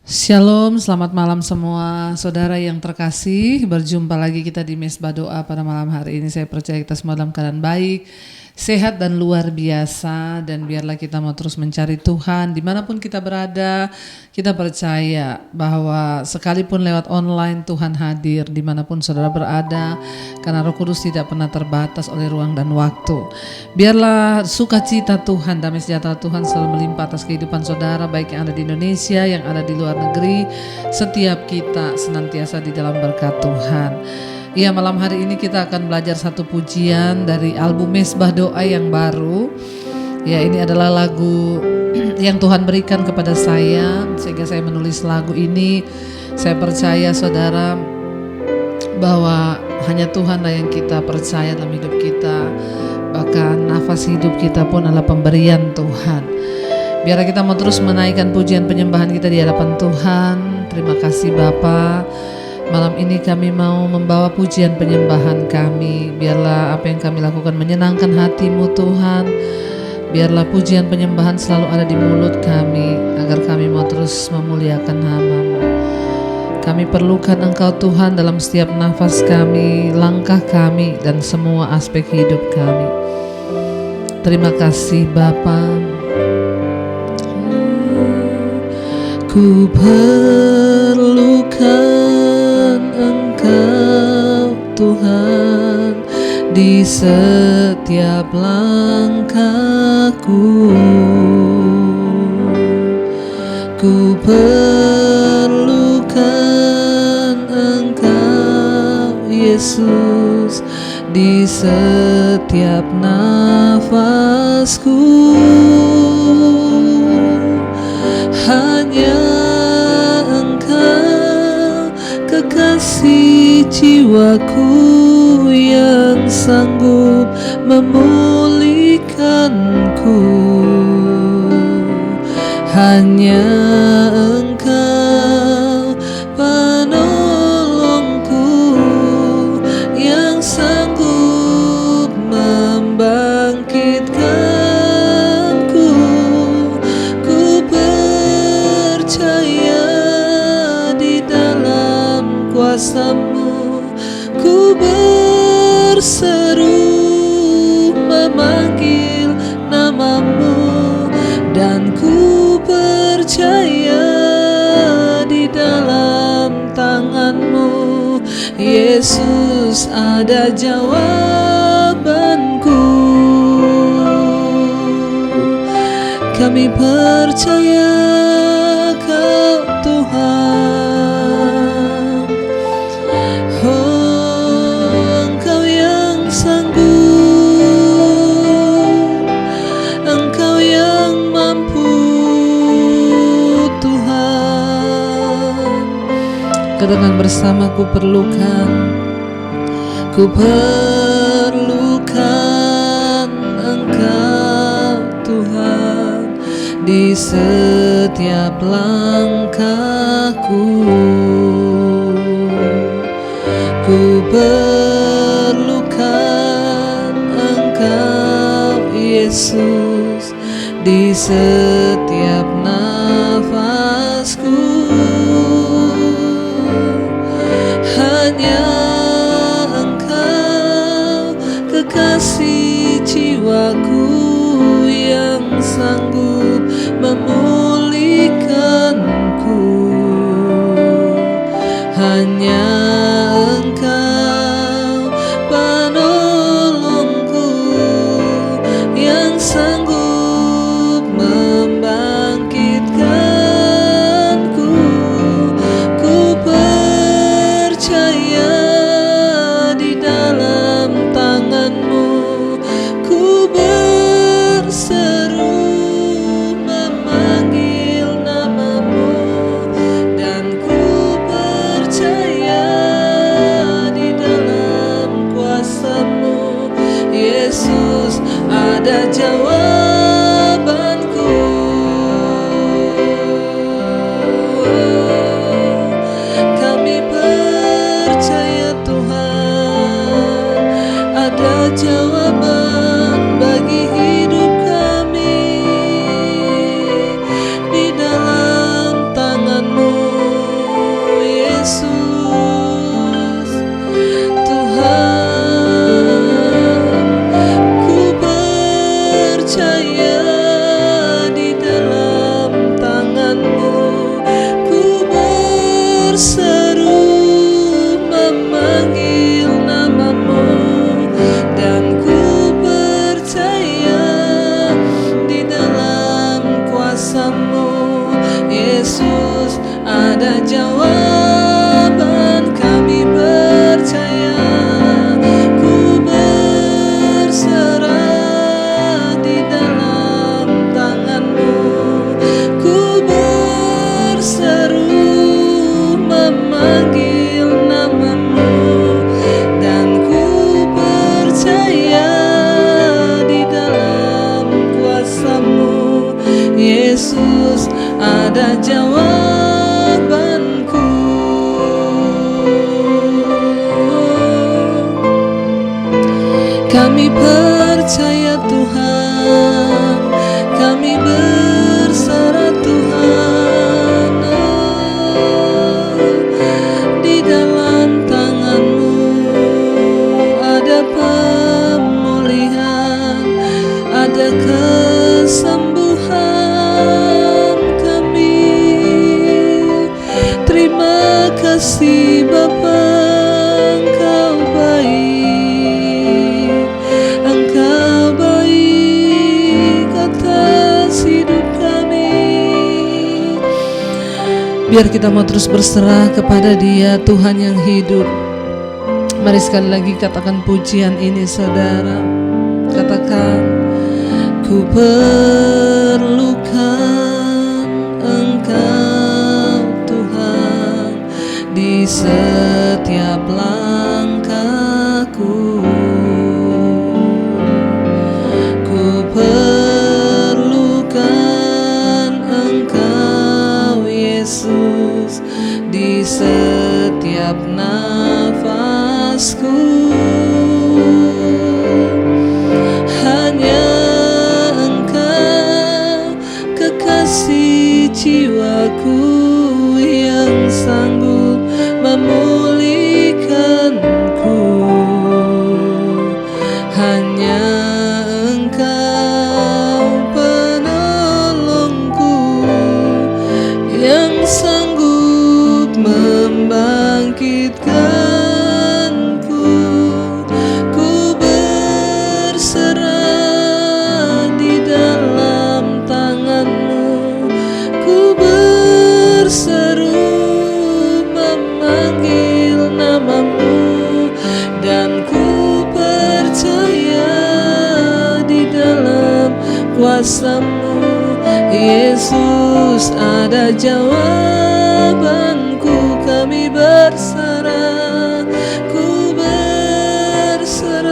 Shalom, selamat malam semua saudara yang terkasih. Berjumpa lagi kita di Mesbah Doa pada malam hari ini. Saya percaya kita semua dalam keadaan baik, sehat dan luar biasa. Dan biarlah kita mau terus mencari Tuhan dimanapun kita berada. Kita percaya bahwa sekalipun lewat online Tuhan hadir dimanapun saudara berada, karena Roh Kudus tidak pernah terbatas oleh ruang dan waktu. Biarlah sukacita Tuhan, damai sejahtera Tuhan selalu melimpah atas kehidupan saudara, baik yang ada di Indonesia, yang ada di luar negeri. Setiap kita senantiasa di dalam berkat Tuhan. Ya, malam hari ini kita akan belajar satu pujian dari album Mesbah Doa yang baru. Ya, ini adalah lagu yang Tuhan berikan kepada saya sehingga saya menulis lagu ini. Saya percaya saudara bahwa hanya Tuhanlah yang kita percaya dalam hidup kita. Bahkan nafas hidup kita pun adalah pemberian Tuhan. Biarlah kita mau terus menaikkan pujian penyembahan kita di hadapan Tuhan. Terima kasih Bapa. Malam ini kami mau membawa pujian penyembahan kami. Biarlah apa yang kami lakukan menyenangkan hati-Mu Tuhan. Biarlah pujian penyembahan selalu ada di mulut kami, agar kami mau terus memuliakan nama-Mu. Kami perlukan Engkau Tuhan dalam setiap nafas kami, langkah kami, dan semua aspek hidup kami. Terima kasih Bapa. Ku perlukan Engkau Tuhan di setiap langkahku. Ku perlukan Engkau Yesus di setiap nafasku. Hanya Engkau kekasih jiwaku yang sanggup memulihkanku. Hanya Engkau penolongku yang sanggup membangkitkanku. Ku percaya di dalam kuasa-Mu. Ku berseru memanggil nama-Mu, dan ku percaya di dalam tangan-Mu Yesus ada jawabanku. Kami percaya Kau Tuhan. Oh, Engkau yang sanggup, Engkau yang mampu Tuhan. Katakan bersama, ku perlukan Engkau Tuhan di setiap langkahku. Ku perlukan Engkau Yesus di setiap nafasku. Hanya Engkau kekasih jiwaku yang sanggup memulihkanku. Hanya Engkau penolongku yang sanggup membangkitkanku. Ku percaya di dalam tangan-Mu. Ku berseru memanggil nama-Mu, dan ku percaya di dalam kuasa-Mu Yesus ada jawabanku. Kami percaya Tuhan ada jawaban bagi hidup kami di dalam tangan-Mu. ada jawabanku. Kami percaya Tuhan, kami berserah Tuhan, di dalam tangan-Mu ada pemulihan, ada kesembuhan. Kami terima kasih Bapa, Engkau baik, Engkau baik atas hidup kami. Biar kita mau terus berserah kepada Dia, Tuhan yang hidup. Mari sekali lagi katakan pujian ini saudara. Katakan, ku perlukan Engkau Tuhan di setiap langkahku. Ku perlukan Engkau Yesus di setiap nafasku. Hanya Engkau kekasih jiwaku yang sanggup memulihkanku. Hanya Engkau penolongku yang sanggup membangkitkanku. Ku berserah di dalam tangan-Mu, ku berseru memanggil nama-Mu, dan ku percaya di dalam kuasa-Mu, Yesus, ada jawabanku. Kami berserah, ku berserah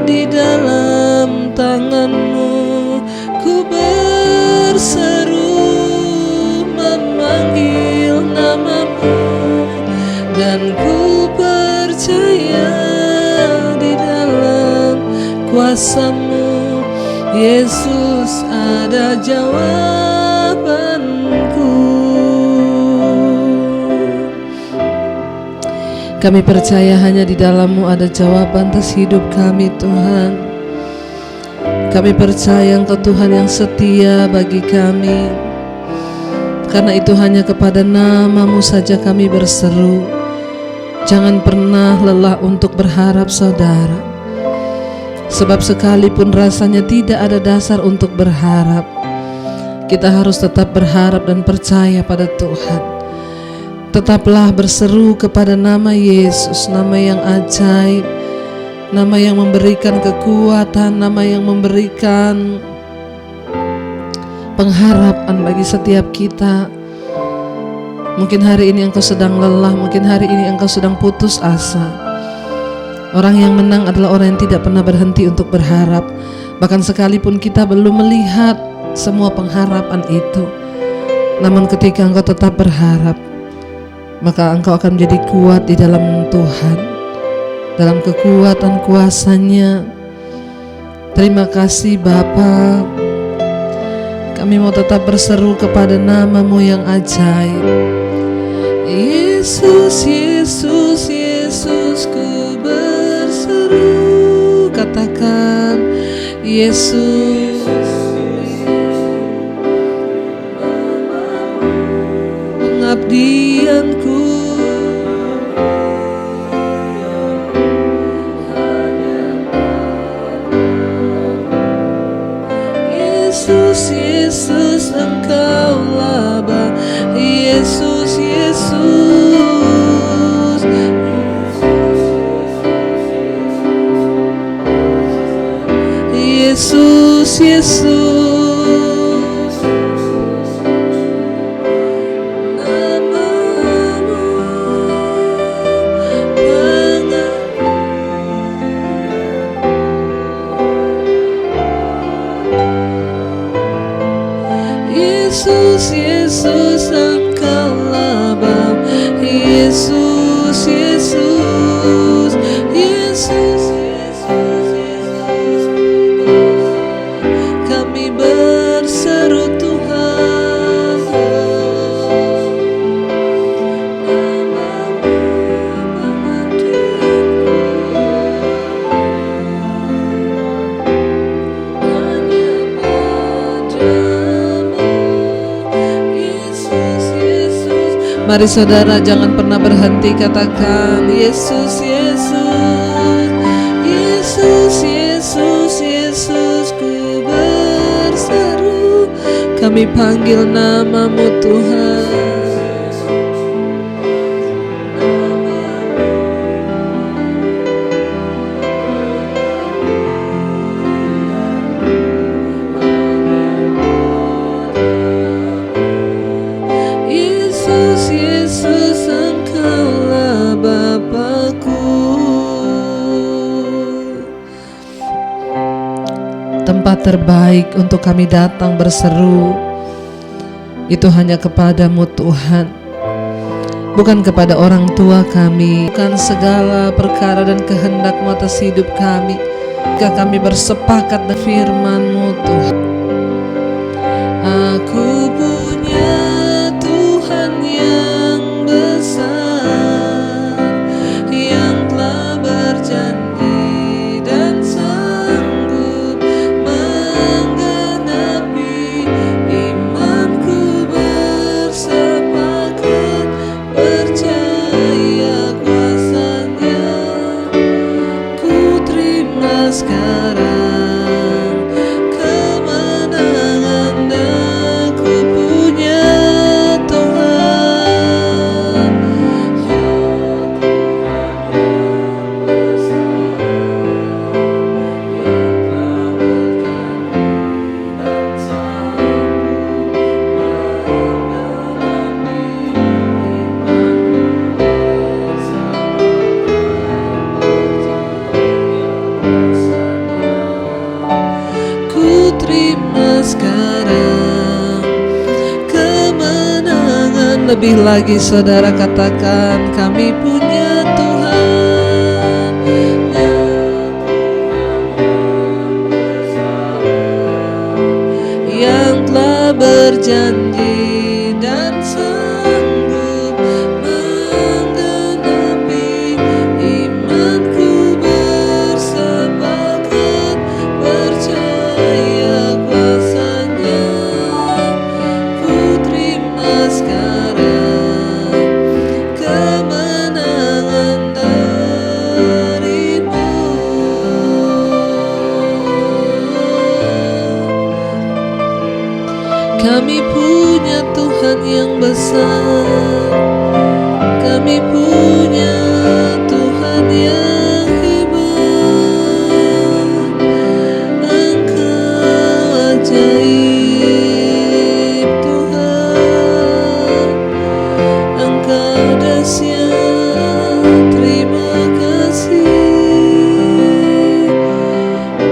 di dalam tangan-Mu, ku berseru memanggil nama-Mu, dan ku percaya di dalam kuasa-Mu, Yesus, ada jawabanku. Kami percaya hanya di dalam-Mu ada jawaban atas hidup kami Tuhan. Kami percaya Engkau Tuhan yang setia bagi kami. Karena itu hanya kepada nama-Mu saja kami berseru. Jangan pernah lelah untuk berharap saudara. Sebab sekalipun rasanya tidak ada dasar untuk berharap, kita harus tetap berharap dan percaya pada Tuhan. Tetaplah berseru kepada nama Yesus, nama yang ajaib, nama yang memberikan kekuatan, nama yang memberikan pengharapan bagi setiap kita. Mungkin hari ini engkau sedang lelah, mungkin hari ini engkau sedang putus asa. Orang yang menang adalah orang yang tidak pernah berhenti untuk berharap. Bahkan sekalipun kita belum melihat semua pengharapan itu, namun ketika engkau tetap berharap, maka engkau akan menjadi kuat di dalam Tuhan, dalam kekuatan kuasa-Nya. Terima kasih Bapa. Kami mau tetap berseru kepada nama-Mu yang ajaib. Yesus, Yesus, Yesus, ku berseru. Katakan, Yesus, pengabdianku. Yesus, Yesus, Engkaulah Bapa. Yesus, Yesus, Yesus, Yesus, nama-Mu Yesus. Yesus Engkaulah Bapa. Yesus, Yesus, Yesus, Yesus, Yesus, kami berseru Tuhan, namamu hanya padamu. Yesus, Yesus. Mari saudara, jangan pernah berhenti katakan Yesus, Yesus, Yesus, Yesus, Yesus, ku berseru, kami panggil namamu Tuhan. Yesus, Yesus, Engkaulah Bapakku. Tempat terbaik untuk kami datang berseru itu hanya kepadamu Tuhan, bukan kepada orang tua kami, bukan segala perkara dan kehendak-Mu atas hidup kami. Jika kami bersepakat dengan firman-Mu Tuhan, aku punya Tuhan yang besar, yang telah berjanji dan sanggup menggenapi imanku, bersepakat percaya kuasa-Nya. Ku terima sekarang kemenangan, aku punya Tuhan, ku terima sekarang kemenangan. Lebih lagi saudara katakan, kami punya Tuhan yang telah berjanji dan sanggup menggenapi imanku, bersepakat percaya kuasa-Nya. Ku terima sekarang kemenangan darimu. Kami punya Tuhan yang besar, kami punya Tuhan yang hebat. Engkau ajaib Tuhan, Engkau dahsyat. Terima kasih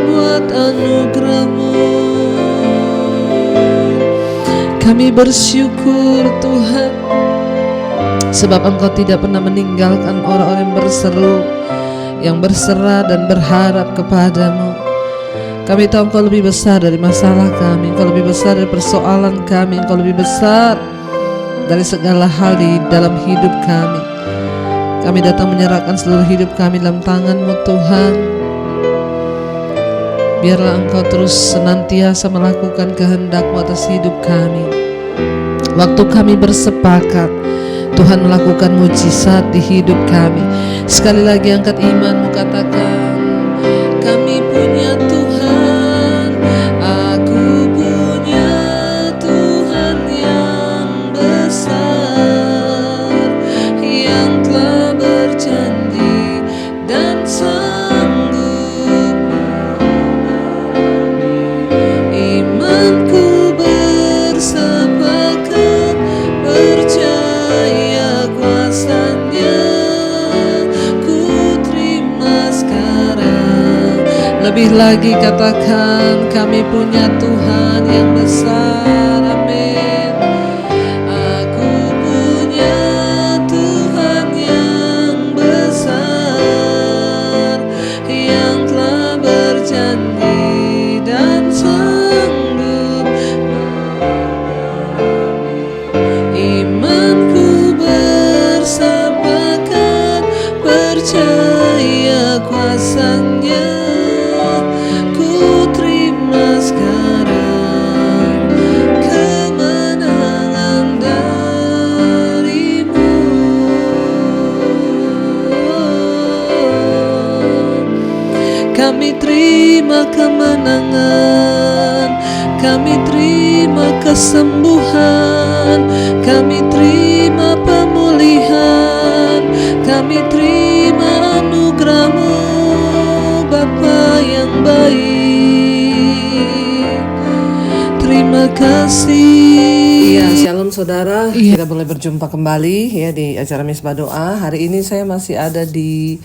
buat anugerah-Mu. Kami bersyukur Tuhan, sebab Engkau tidak pernah meninggalkan orang-orang yang berseru, yang berserah dan berharap kepadamu. Kami tahu Engkau lebih besar dari masalah kami, Engkau lebih besar dari persoalan kami, Engkau lebih besar dari segala hal di dalam hidup kami. Kami datang menyerahkan seluruh hidup kami dalam tangan-Mu Tuhan. Biarlah Engkau terus senantiasa melakukan kehendak-Mu atas hidup kami. Waktu kami bersepakat, Tuhan melakukan mujizat di hidup kami. Sekali lagi angkat imanmu, katakan, kami punya Tuhan, aku punya Tuhan yang besar, yang telah berjanji dan sanggup imanku, bersepakat percaya kuasa-Nya. Ku terima sekarang. Lebih lagi katakan, kami punya Tuhan yang besar. Amin. kemenangan, kami terima kesembuhan, kami terima pemulihan, kami terima anugerah-Mu, Bapa yang baik. Terima kasih. Iya, shalom saudara. Kita boleh berjumpa kembali ya di acara Misbah Doa. Hari ini saya masih ada di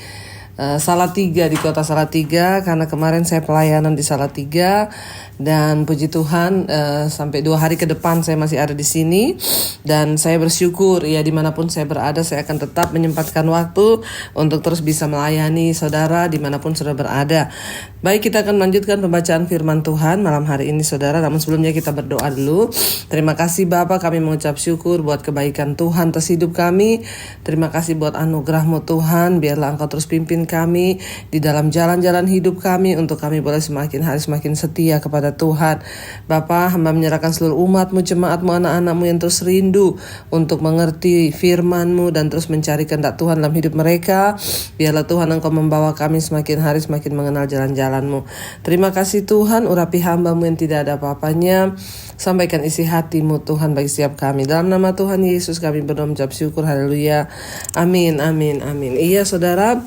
Salatiga, di kota Salatiga, karena kemarin saya pelayanan di Salatiga, dan puji Tuhan sampai 2 hari ke depan saya masih ada di sini, dan saya bersyukur ya dimanapun saya berada saya akan tetap menyempatkan waktu untuk terus bisa melayani saudara dimanapun saudara berada. Baik, kita akan melanjutkan pembacaan firman Tuhan malam hari ini saudara, namun sebelumnya kita berdoa dulu. Terima kasih Bapa, kami mengucap syukur buat kebaikan Tuhan atas hidup kami. Terima kasih buat anugerah-Mu Tuhan, biarlah Engkau terus pimpin kami di dalam jalan-jalan hidup kami, untuk kami boleh semakin hari semakin setia kepada Tuhan. Bapa, hamba menyerahkan seluruh umat-Mu, jemaat-Mu, anak-anak-Mu yang terus rindu untuk mengerti firman-Mu dan terus mencari kehendak Tuhan dalam hidup mereka. Biarlah Tuhan Engkau membawa kami semakin hari semakin mengenal jalan-jalan-Mu. Terima kasih Tuhan, urapi hamba-Mu yang tidak ada apa-apanya. Sampaikan isi hati-Mu Tuhan bagi setiap kami. Dalam nama Tuhan Yesus kami berdoa mengucap syukur. Haleluya. Amin, amin, amin. Iya saudara.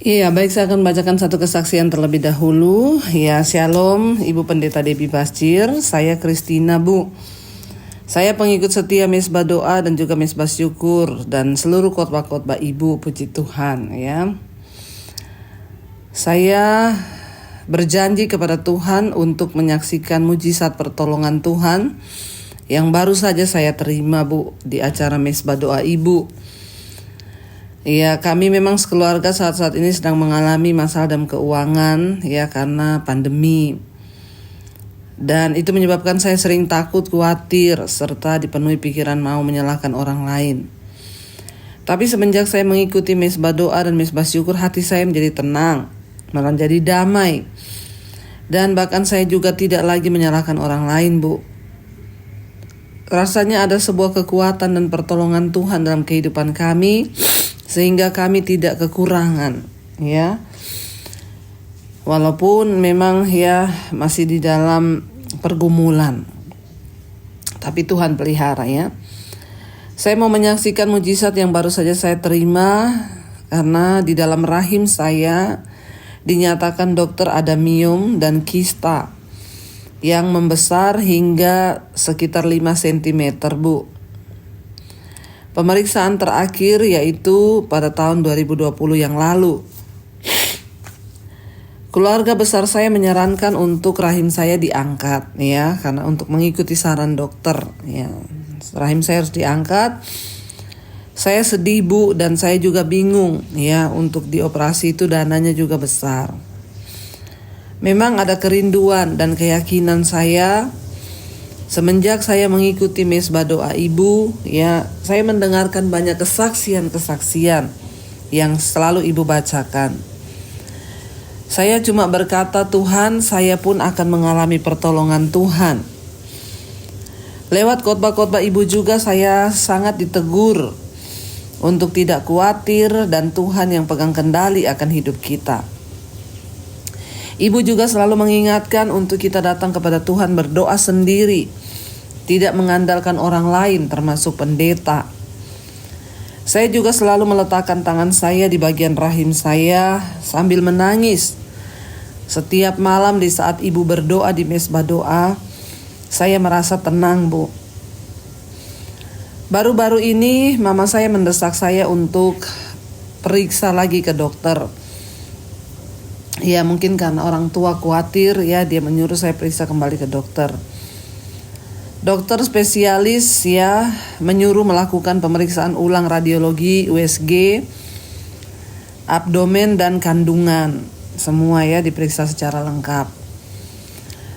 Iya, baik, saya akan membacakan satu kesaksian terlebih dahulu. Ya, shalom Ibu Pendeta Debbie Basjir. Saya Kristina, Bu. Saya pengikut setia Misbah Doa dan juga Misbah Syukur dan seluruh khotbah-khotbah Ibu, puji Tuhan ya. Saya berjanji kepada Tuhan untuk menyaksikan mujizat pertolongan Tuhan yang baru saja saya terima, Bu, di acara Misbah Doa Ibu. Ya, kami memang sekeluarga saat-saat ini sedang mengalami masalah dalam keuangan ya, karena pandemi. Dan itu menyebabkan saya sering takut, khawatir, serta dipenuhi pikiran mau menyalahkan orang lain. Tapi semenjak saya mengikuti Misbah Doa dan Misbah Syukur, hati saya menjadi tenang, malah jadi damai. Dan bahkan saya juga tidak lagi menyalahkan orang lain, Bu. Rasanya ada sebuah kekuatan dan pertolongan Tuhan dalam kehidupan kami, sehingga kami tidak kekurangan ya. Walaupun memang ya masih di dalam pergumulan, tapi Tuhan pelihara ya. Saya mau menyaksikan mujizat yang baru saja saya terima, karena di dalam rahim saya dinyatakan dokter ada miom dan kista yang membesar hingga sekitar 5 cm, Bu. Pemeriksaan terakhir yaitu pada tahun 2020 yang lalu. Keluarga besar saya menyarankan untuk rahim saya diangkat ya, karena untuk mengikuti saran dokter ya. Rahim saya harus diangkat. Saya sedih, Bu, dan saya juga bingung ya, untuk dioperasi itu dananya juga besar. Memang ada kerinduan dan keyakinan saya. Semenjak saya mengikuti Misbah Doa Ibu, ya, saya mendengarkan banyak kesaksian-kesaksian yang selalu Ibu bacakan. Saya cuma berkata, Tuhan, saya pun akan mengalami pertolongan Tuhan. Lewat khotbah-khotbah Ibu juga saya sangat ditegur untuk tidak khawatir dan Tuhan yang pegang kendali akan hidup kita. Ibu juga selalu mengingatkan untuk kita datang kepada Tuhan berdoa sendiri, tidak mengandalkan orang lain termasuk pendeta. Saya juga selalu meletakkan tangan saya di bagian rahim saya sambil menangis. Setiap malam di saat Ibu berdoa di Misbah Doa, saya merasa tenang, Bu. Baru-baru ini mama saya mendesak saya untuk periksa lagi ke dokter. Ya, mungkin karena orang tua khawatir ya, dia menyuruh saya periksa kembali ke dokter. Dokter spesialis ya menyuruh melakukan pemeriksaan ulang radiologi, USG, abdomen dan kandungan. Semua ya diperiksa secara lengkap.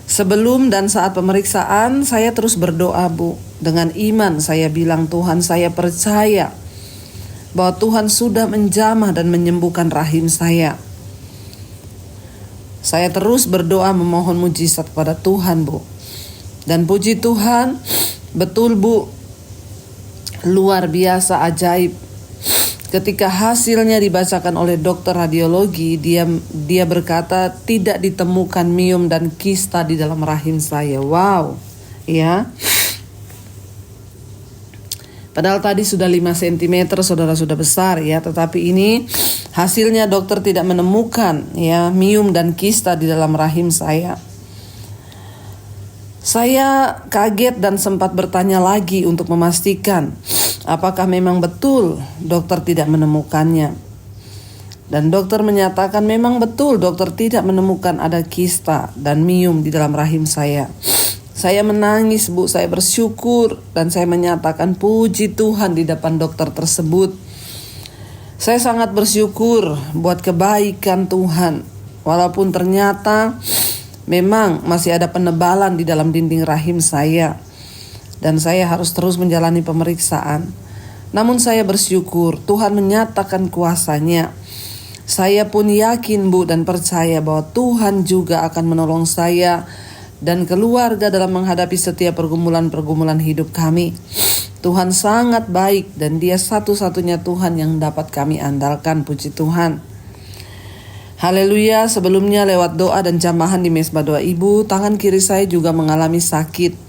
Sebelum dan saat pemeriksaan saya terus berdoa, Bu. Dengan iman saya bilang, Tuhan, saya percaya bahwa Tuhan sudah menjamah dan menyembuhkan rahim saya. Saya terus berdoa memohon mujizat pada Tuhan, Bu. Dan puji Tuhan, betul, Bu, luar biasa ajaib. Ketika hasilnya dibacakan oleh dokter radiologi, dia berkata tidak ditemukan miom dan kista di dalam rahim saya. Wow, ya. Padahal tadi sudah 5 cm, saudara, sudah besar ya. Tetapi ini hasilnya dokter tidak menemukan ya miom dan kista di dalam rahim saya. Saya kaget dan sempat bertanya lagi untuk memastikan apakah memang betul dokter tidak menemukannya. Dan dokter menyatakan memang betul dokter tidak menemukan ada kista dan miom di dalam rahim saya. Saya menangis, Bu. Saya bersyukur dan saya menyatakan puji Tuhan di depan dokter tersebut. Saya sangat bersyukur buat kebaikan Tuhan. Walaupun ternyata memang masih ada penebalan di dalam dinding rahim saya. Dan saya harus terus menjalani pemeriksaan. Namun saya bersyukur Tuhan menyatakan kuasa-Nya. Saya pun yakin, Bu, dan percaya bahwa Tuhan juga akan menolong saya dan keluarga dalam menghadapi setiap pergumulan-pergumulan hidup kami. Tuhan sangat baik dan Dia satu-satunya Tuhan yang dapat kami andalkan. Puji Tuhan. Haleluya. Sebelumnya lewat doa dan jamahan di Mesbah Doa Ibu, tangan kiri saya juga mengalami sakit.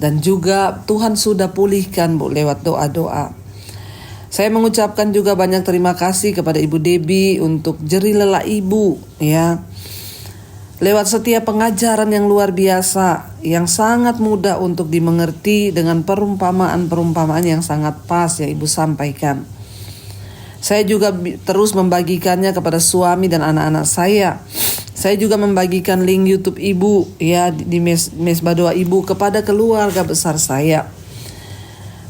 Dan juga Tuhan sudah pulihkan, Bu, lewat doa-doa. Saya mengucapkan juga banyak terima kasih kepada Ibu Debbie untuk jerih lelah Ibu ya. Lewat setiap pengajaran yang luar biasa, yang sangat mudah untuk dimengerti dengan perumpamaan-perumpamaan yang sangat pas yang Ibu sampaikan. Saya juga terus membagikannya kepada suami dan anak-anak saya. Saya juga membagikan link YouTube Ibu ya di Mesbah Doa Ibu kepada keluarga besar saya.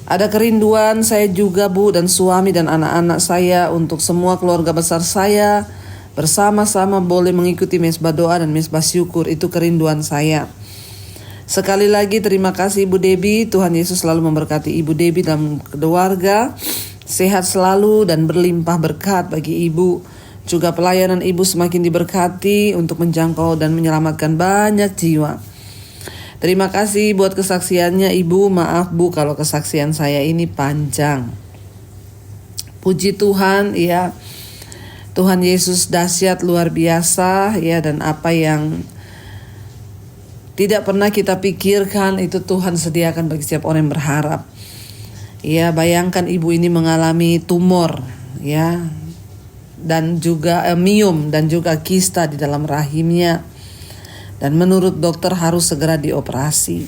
Ada kerinduan saya juga, Bu, dan suami dan anak-anak saya untuk semua keluarga besar saya bersama-sama boleh mengikuti Mesbah Doa dan Mesbah Syukur. Itu kerinduan saya. Sekali lagi terima kasih Ibu Debbie. Tuhan Yesus selalu memberkati Ibu Debbie dalam keluarga. Sehat selalu dan berlimpah berkat bagi Ibu. Juga pelayanan Ibu semakin diberkati untuk menjangkau dan menyelamatkan banyak jiwa. Terima kasih buat kesaksiannya Ibu. Maaf, Bu, kalau kesaksian saya ini panjang. Puji Tuhan ya. Tuhan Yesus dahsyat luar biasa ya, dan apa yang tidak pernah kita pikirkan itu Tuhan sediakan bagi setiap orang yang berharap. Ya, bayangkan ibu ini mengalami tumor ya, dan juga miom dan juga kista di dalam rahimnya. Dan menurut dokter harus segera dioperasi.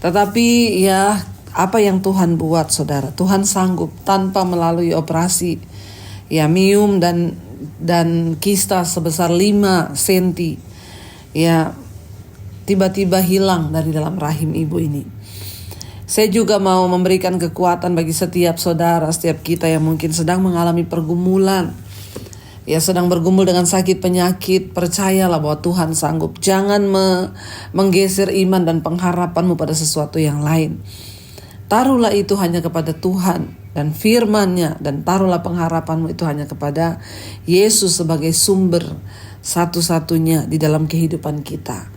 Tetapi ya, apa yang Tuhan buat, saudara? Tuhan sanggup tanpa melalui operasi. Ya, miom dan kista sebesar 5 cm ya tiba-tiba hilang dari dalam rahim ibu ini. Saya juga mau memberikan kekuatan bagi setiap saudara, setiap kita yang mungkin sedang mengalami pergumulan, ya sedang bergumul dengan sakit penyakit. Percayalah bahwa Tuhan sanggup. Jangan menggeser iman dan pengharapanmu pada sesuatu yang lain. Taruhlah itu hanya kepada Tuhan dan firman-Nya, dan taruhlah pengharapanmu itu hanya kepada Yesus sebagai sumber satu-satunya di dalam kehidupan kita.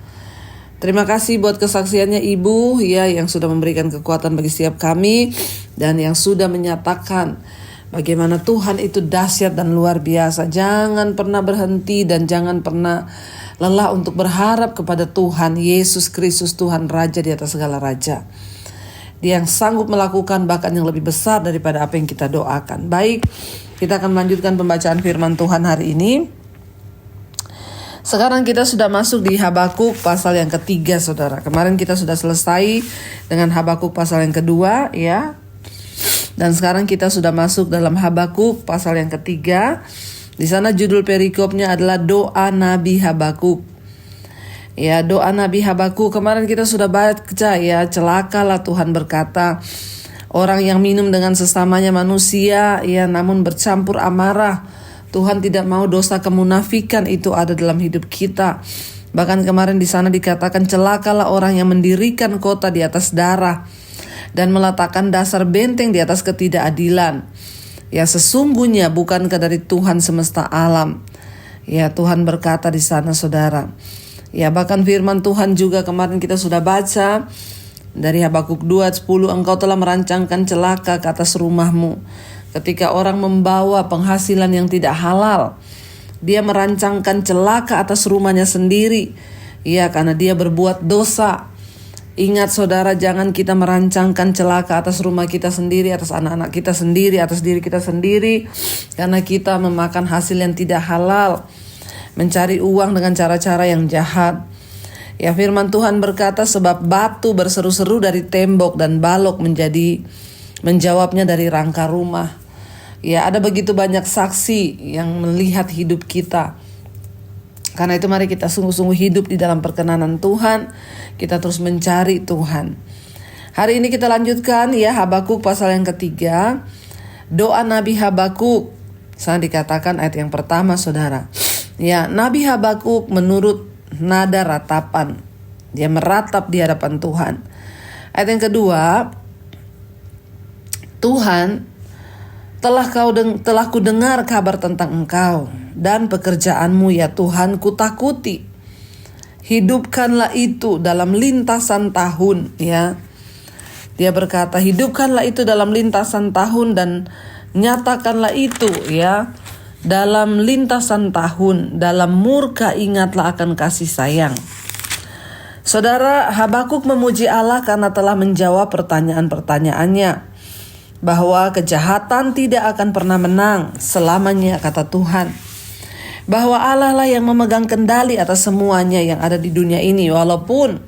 Terima kasih buat kesaksiannya Ibu ya, yang sudah memberikan kekuatan bagi setiap kami dan yang sudah menyatakan bagaimana Tuhan itu dahsyat dan luar biasa. Jangan pernah berhenti dan jangan pernah lelah untuk berharap kepada Tuhan Yesus Kristus, Tuhan Raja di atas segala raja. Dia yang sanggup melakukan bahkan yang lebih besar daripada apa yang kita doakan. Baik, kita akan melanjutkan pembacaan firman Tuhan hari ini. Sekarang kita sudah masuk di Habakuk pasal yang ketiga, saudara. Kemarin kita sudah selesai dengan Habakuk pasal yang kedua ya. Dan sekarang kita sudah masuk dalam Habakuk pasal yang ketiga. Di sana judul perikopnya adalah doa Nabi Habakuk. Ya, doa Nabi Habakuk kemarin kita sudah baca ya, celakalah Tuhan berkata, orang yang minum dengan sesamanya manusia ya, namun bercampur amarah. Tuhan tidak mau dosa kemunafikan itu ada dalam hidup kita. Bahkan kemarin di sana dikatakan celakalah orang yang mendirikan kota di atas darah dan meletakkan dasar benteng di atas ketidakadilan. Ya, sesungguhnya bukankah dari Tuhan semesta alam. Ya, Tuhan berkata di sana, saudara. Ya, bahkan firman Tuhan juga kemarin kita sudah baca dari Habakuk 2:10, engkau telah merancangkan celaka ke atas rumahmu. Ketika orang membawa penghasilan yang tidak halal, dia merancangkan celaka atas rumahnya sendiri. Ya, karena dia berbuat dosa. Ingat saudara, jangan kita merancangkan celaka atas rumah kita sendiri, atas anak-anak kita sendiri, atas diri kita sendiri, karena kita memakan hasil yang tidak halal, mencari uang dengan cara-cara yang jahat. Ya, firman Tuhan berkata, sebab batu berseru-seru dari tembok dan balok menjawabnya dari rangka rumah. Ya, ada begitu banyak saksi yang melihat hidup kita. Karena itu mari kita sungguh-sungguh hidup di dalam perkenanan Tuhan. Kita terus mencari Tuhan. Hari ini kita lanjutkan ya Habakuk pasal yang ketiga. Doa Nabi Habakuk. Sana dikatakan ayat yang pertama saudara. Ya, Nabi Habakuk menurut nada ratapan. Dia meratap di hadapan Tuhan. Ayat yang kedua, Tuhan, telah ku dengar kabar tentang Engkau dan pekerjaanmu ya Tuhan, kutakuti. Hidupkanlah itu dalam lintasan tahun ya. Dia berkata, hidupkanlah itu dalam lintasan tahun dan nyatakanlah itu ya. Dalam lintasan tahun, dalam murka ingatlah akan kasih sayang. Saudara, Habakuk memuji Allah karena telah menjawab pertanyaan-pertanyaannya. Bahwa kejahatan tidak akan pernah menang selamanya, kata Tuhan. Bahwa Allah lah yang memegang kendali atas semuanya yang ada di dunia ini. Walaupun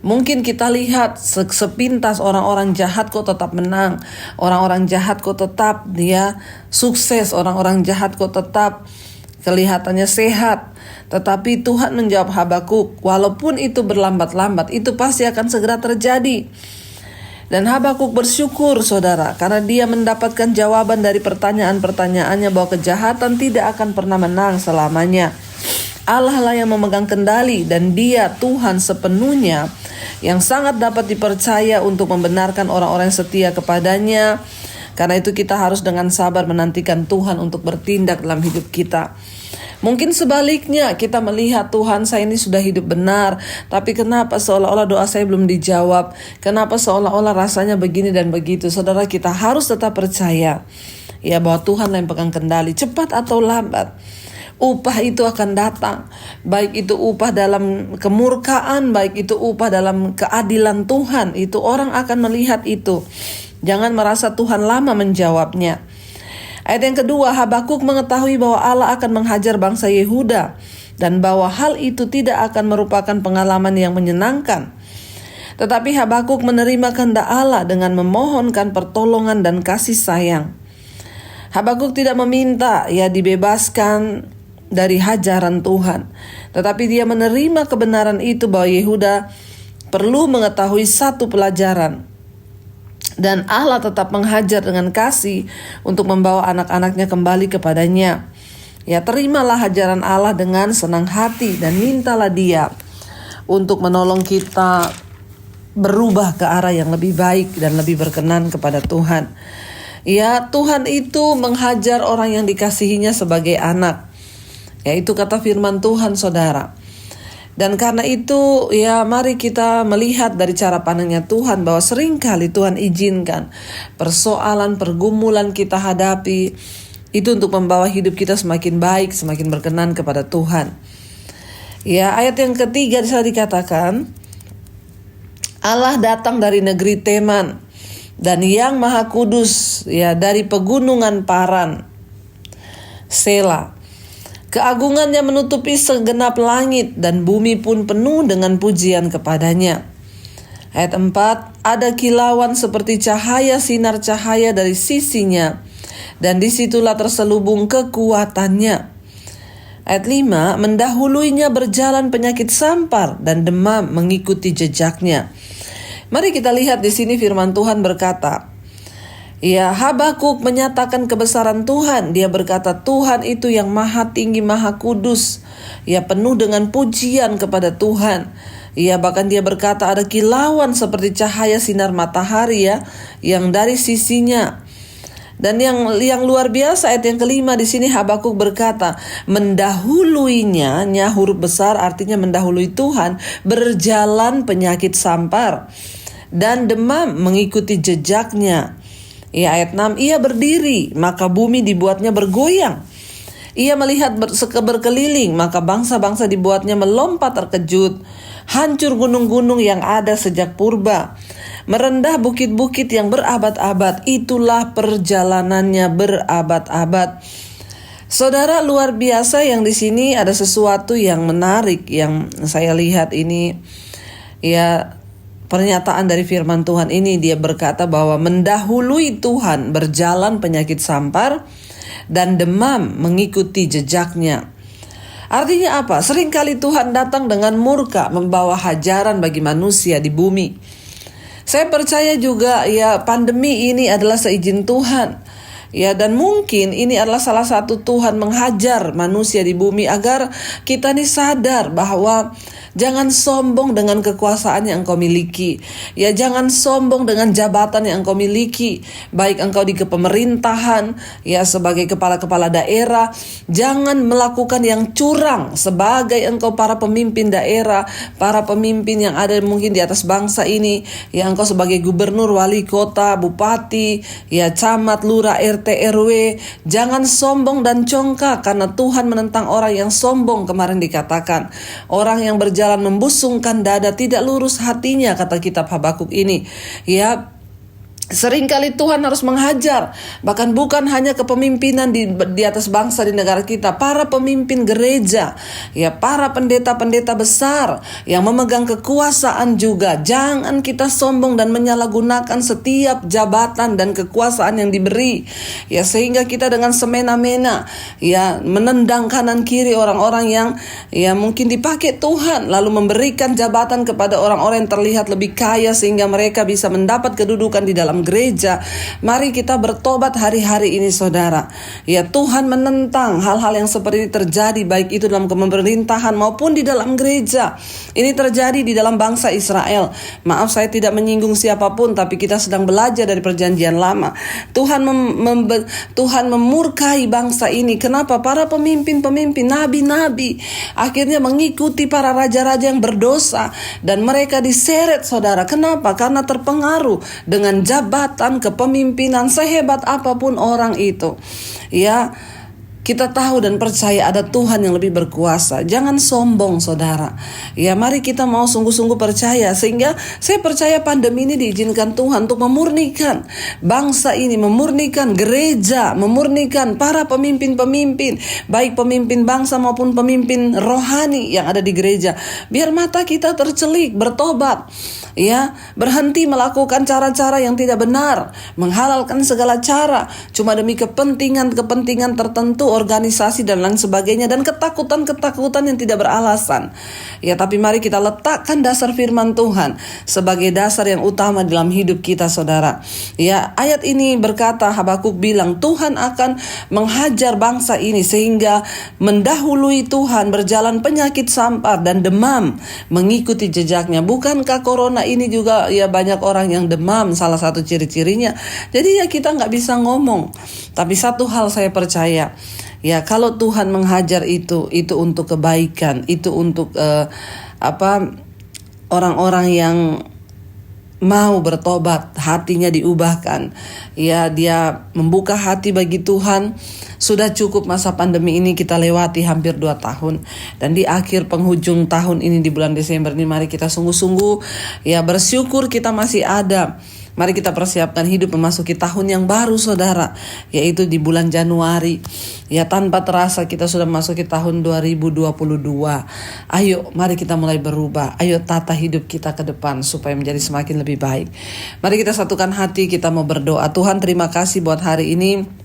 mungkin kita lihat sepintas orang-orang jahat kok tetap menang. Orang-orang jahat kok tetap dia sukses. Orang-orang jahat kok tetap kelihatannya sehat. Tetapi Tuhan menjawab Habakuk, walaupun itu berlambat-lambat, itu pasti akan segera terjadi. Dan Habakuk bersyukur saudara, karena dia mendapatkan jawaban dari pertanyaan-pertanyaannya bahwa kejahatan tidak akan pernah menang selamanya. Allah lah yang memegang kendali dan dia Tuhan sepenuhnya yang sangat dapat dipercaya untuk membenarkan orang-orang yang setia kepadanya. Karena itu kita harus dengan sabar menantikan Tuhan untuk bertindak dalam hidup kita. Mungkin sebaliknya kita melihat Tuhan, saya ini sudah hidup benar, tapi kenapa seolah-olah doa saya belum dijawab? Kenapa seolah-olah rasanya begini dan begitu? Saudara, kita harus tetap percaya ya bahwa Tuhan yang pegang kendali, cepat atau lambat. Upah itu akan datang, baik itu upah dalam kemurkaan, baik itu upah dalam keadilan Tuhan, itu orang akan melihat itu. Jangan merasa Tuhan lama menjawabnya. Ayat yang kedua, Habakuk mengetahui bahwa Allah akan menghajar bangsa Yehuda dan bahwa hal itu tidak akan merupakan pengalaman yang menyenangkan. Tetapi Habakuk menerima kehendak Allah dengan memohonkan pertolongan dan kasih sayang. Habakuk tidak meminta ya dibebaskan dari hajaran Tuhan, tetapi dia menerima kebenaran itu bahwa Yehuda perlu mengetahui satu pelajaran. Dan Allah tetap menghajar dengan kasih untuk membawa anak-anaknya kembali kepadanya. Ya, terimalah hajaran Allah dengan senang hati dan mintalah dia untuk menolong kita berubah ke arah yang lebih baik dan lebih berkenan kepada Tuhan. Ya, Tuhan itu menghajar orang yang dikasihinya sebagai anak. Ya, itu kata firman Tuhan saudara. Dan karena itu ya mari kita melihat dari cara pandangnya Tuhan bahwa seringkali Tuhan izinkan persoalan, pergumulan kita hadapi itu untuk membawa hidup kita semakin baik, semakin berkenan kepada Tuhan. Ya, ayat yang ketiga di sana dikatakan, Allah datang dari negeri Teman dan yang Maha Kudus ya dari pegunungan Paran. Sela. Keagungannya menutupi segenap langit dan bumi pun penuh dengan pujian kepadanya. Ayat 4, ada kilauan seperti cahaya sinar cahaya dari sisinya dan disitulah terselubung kekuatannya. Ayat 5, mendahuluinya berjalan penyakit sampar dan demam mengikuti jejaknya. Mari kita lihat di sini firman Tuhan berkata, ya, Habakuk menyatakan kebesaran Tuhan. Dia berkata Tuhan itu yang maha tinggi, maha kudus. Ya, penuh dengan pujian kepada Tuhan. Ya, bahkan dia berkata ada kilauan seperti cahaya sinar matahari ya, yang dari sisinya. Dan yang luar biasa ayat yang kelima di sini Habakuk berkata mendahuluinya, nya huruf besar artinya mendahului Tuhan, berjalan penyakit sampar dan demam mengikuti jejaknya. Ya, ayat 6, ia berdiri, maka bumi dibuatnya bergoyang. Ia melihat berkeliling, maka bangsa-bangsa dibuatnya melompat terkejut. Hancur gunung-gunung yang ada sejak purba. Merendah bukit-bukit yang berabad-abad. Itulah perjalanannya berabad-abad. Saudara, luar biasa yang di sini ada sesuatu yang menarik yang saya lihat ini. Ya, pernyataan dari firman Tuhan ini, dia berkata bahwa mendahului Tuhan berjalan penyakit sampar dan demam mengikuti jejaknya. Artinya apa? Seringkali Tuhan datang dengan murka membawa hajaran bagi manusia di bumi. Saya percaya juga ya pandemi ini adalah seizin Tuhan. Ya, dan mungkin ini adalah salah satu Tuhan menghajar manusia di bumi agar kita ini sadar bahwa jangan sombong dengan kekuasaan yang engkau miliki. Ya, jangan sombong dengan jabatan yang engkau miliki. Baik engkau di kepemerintahan, ya sebagai kepala-kepala daerah. Jangan melakukan yang curang sebagai engkau para pemimpin daerah, para pemimpin yang ada mungkin di atas bangsa ini. Ya, engkau sebagai gubernur, wali kota, bupati, ya camat, lurah, RT, RW. Jangan sombong dan congkak, karena Tuhan menentang orang yang sombong. Kemarin dikatakan, orang yang berjalan membusungkan dada, tidak lurus hatinya, kata kitab Habakuk ini. Ya, seringkali Tuhan harus menghajar, bahkan bukan hanya kepemimpinan di atas bangsa di negara kita, para pemimpin gereja, ya para pendeta-pendeta besar yang memegang kekuasaan juga. Jangan kita sombong dan menyalahgunakan setiap jabatan dan kekuasaan yang diberi, ya sehingga kita dengan semena-mena ya menendang kanan kiri orang-orang yang ya mungkin dipakai Tuhan, lalu memberikan jabatan kepada orang-orang yang terlihat lebih kaya sehingga mereka bisa mendapat kedudukan di dalam gereja. Mari kita bertobat hari-hari ini, saudara. Ya, Tuhan menentang hal-hal yang seperti ini terjadi, baik itu dalam pemerintahan maupun di dalam gereja. Ini terjadi di dalam bangsa Israel. Maaf, saya tidak menyinggung siapapun, tapi kita sedang belajar dari perjanjian lama. Tuhan memurkai bangsa ini. Kenapa? Para pemimpin-pemimpin, nabi-nabi akhirnya mengikuti para raja-raja yang berdosa, dan mereka diseret, saudara. Kenapa? Karena terpengaruh dengan jabatan kepemimpinan, sehebat apapun orang itu. Ya, kita tahu dan percaya ada Tuhan yang lebih berkuasa. Jangan sombong, saudara. Ya, mari kita mau sungguh-sungguh percaya. Sehingga saya percaya pandemi ini diizinkan Tuhan untuk memurnikan bangsa ini, memurnikan gereja, memurnikan para pemimpin-pemimpin, baik pemimpin bangsa maupun pemimpin rohani yang ada di gereja. Biar mata kita tercelik, bertobat, ya, berhenti melakukan cara-cara yang tidak benar, menghalalkan segala cara cuma demi kepentingan tertentu, organisasi dan lain sebagainya, dan ketakutan yang tidak beralasan. Ya, tapi mari kita letakkan dasar firman Tuhan sebagai dasar yang utama dalam hidup kita, saudara. Ya, ayat ini berkata, Habakuk bilang, Tuhan akan menghajar bangsa ini sehingga mendahului Tuhan berjalan penyakit sampar dan demam mengikuti jejaknya. Bukankah corona ini juga ya banyak orang yang demam, salah satu ciri-cirinya. Jadi ya kita nggak bisa ngomong. Tapi satu hal saya percaya, ya kalau Tuhan menghajar itu untuk kebaikan, itu untuk orang-orang yang mau bertobat, hatinya diubahkan. Ya, dia membuka hati bagi Tuhan. Sudah cukup masa pandemi ini kita lewati hampir 2 tahun. Dan di akhir penghujung tahun ini di bulan Desember ini, mari kita sungguh-sungguh ya bersyukur kita masih ada. Mari kita persiapkan hidup memasuki tahun yang baru, saudara, yaitu di bulan Januari. Ya, tanpa terasa kita sudah memasuki tahun 2022. Ayo, mari kita mulai berubah. Ayo tata hidup kita ke depan supaya menjadi semakin lebih baik. Mari kita satukan hati, kita mau berdoa. Tuhan, terima kasih buat hari ini.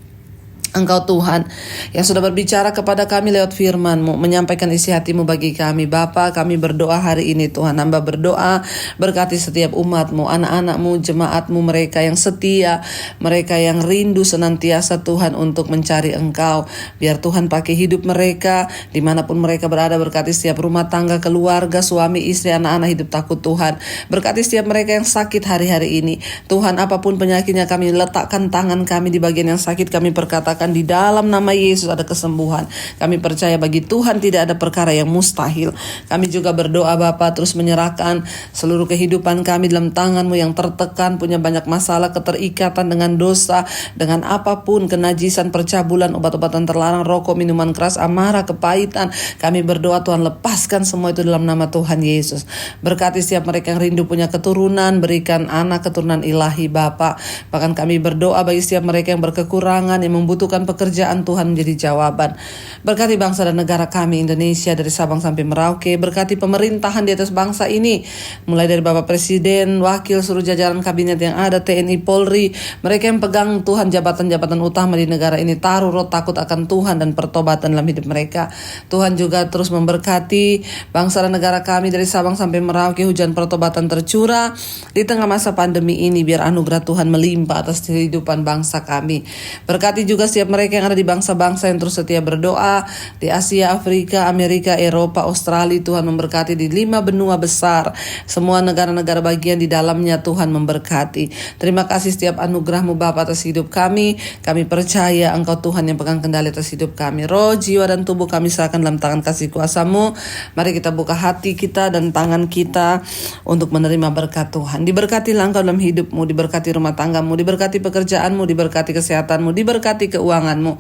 Engkau Tuhan yang sudah berbicara kepada kami lewat firman-Mu, menyampaikan isi hati-Mu bagi kami. Bapa, kami berdoa hari ini Tuhan, hamba berdoa berkati setiap umat-Mu, anak-anak-Mu, jemaat-Mu, mereka yang setia, mereka yang rindu senantiasa Tuhan untuk mencari Engkau. Biar Tuhan pakai hidup mereka dimanapun mereka berada. Berkati setiap rumah tangga, keluarga, suami, istri, anak-anak hidup takut Tuhan. Berkati setiap mereka yang sakit hari-hari ini Tuhan, apapun penyakitnya, kami letakkan tangan kami di bagian yang sakit. Kami perkatakan nyatakan di dalam nama Yesus ada kesembuhan. Kami percaya bagi Tuhan tidak ada perkara yang mustahil. Kami juga berdoa Bapa, terus menyerahkan seluruh kehidupan kami dalam tangan-Mu yang tertekan, punya banyak masalah, keterikatan dengan dosa, dengan apapun, kenajisan, percabulan, obat-obatan terlarang, rokok, minuman keras, amarah, kepahitan. Kami berdoa Tuhan, lepaskan semua itu dalam nama Tuhan Yesus. Berkati setiap mereka yang rindu punya keturunan, berikan anak keturunan ilahi Bapa. Bahkan kami berdoa bagi setiap mereka yang berkekurangan, yang membutuhkan pekerjaan, Tuhan menjadi jawaban. Berkati bangsa dan negara kami Indonesia dari Sabang sampai Merauke. Berkati pemerintahan di atas bangsa ini, mulai dari Bapak Presiden, wakil, seluruh jajaran kabinet yang ada, TNI, Polri, mereka yang pegang Tuhan jabatan-jabatan utama di negara ini, taruh roh takut akan Tuhan dan pertobatan dalam hidup mereka. Tuhan juga terus memberkati bangsa dan negara kami dari Sabang sampai Merauke, hujan pertobatan tercurah di tengah masa pandemi ini, biar anugerah Tuhan melimpah atas kehidupan bangsa kami. Berkati juga setiap mereka yang ada di bangsa-bangsa yang terus setia berdoa di Asia, Afrika, Amerika, Eropa, Australia. Tuhan memberkati di 5 benua besar, semua negara-negara bagian di dalamnya. Tuhan memberkati. Terima kasih setiap anugerah-Mu Bapa atas hidup kami. Kami percaya Engkau Tuhan yang pegang kendali atas hidup kami. Roh, jiwa, dan tubuh kami serahkan dalam tangan kasih kuasa-Mu. Mari kita buka hati kita dan tangan kita untuk menerima berkat Tuhan. Diberkatilah Engkau dalam hidup-Mu, diberkati rumah tangga-Mu, diberkati pekerjaan-Mu, diberkati kesehatan-Mu, diberkati keuangan-Mu.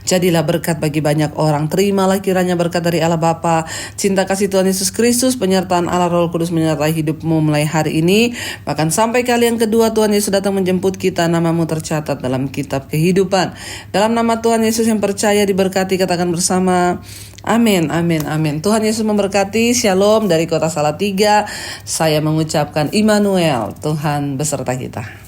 Jadilah berkat bagi banyak orang. Terimalah kiranya berkat dari Allah Bapa, cinta kasih Tuhan Yesus Kristus, penyertaan Allah Roh Kudus menyertai hidup-Mu mulai hari ini, bahkan sampai kali yang kedua Tuhan Yesus datang menjemput kita. Nama-Mu tercatat dalam kitab kehidupan. Dalam nama Tuhan Yesus yang percaya diberkati, katakan bersama, amin, amin, amin. Tuhan Yesus memberkati. Shalom dari kota Salatiga. Saya mengucapkan Immanuel, Tuhan beserta kita.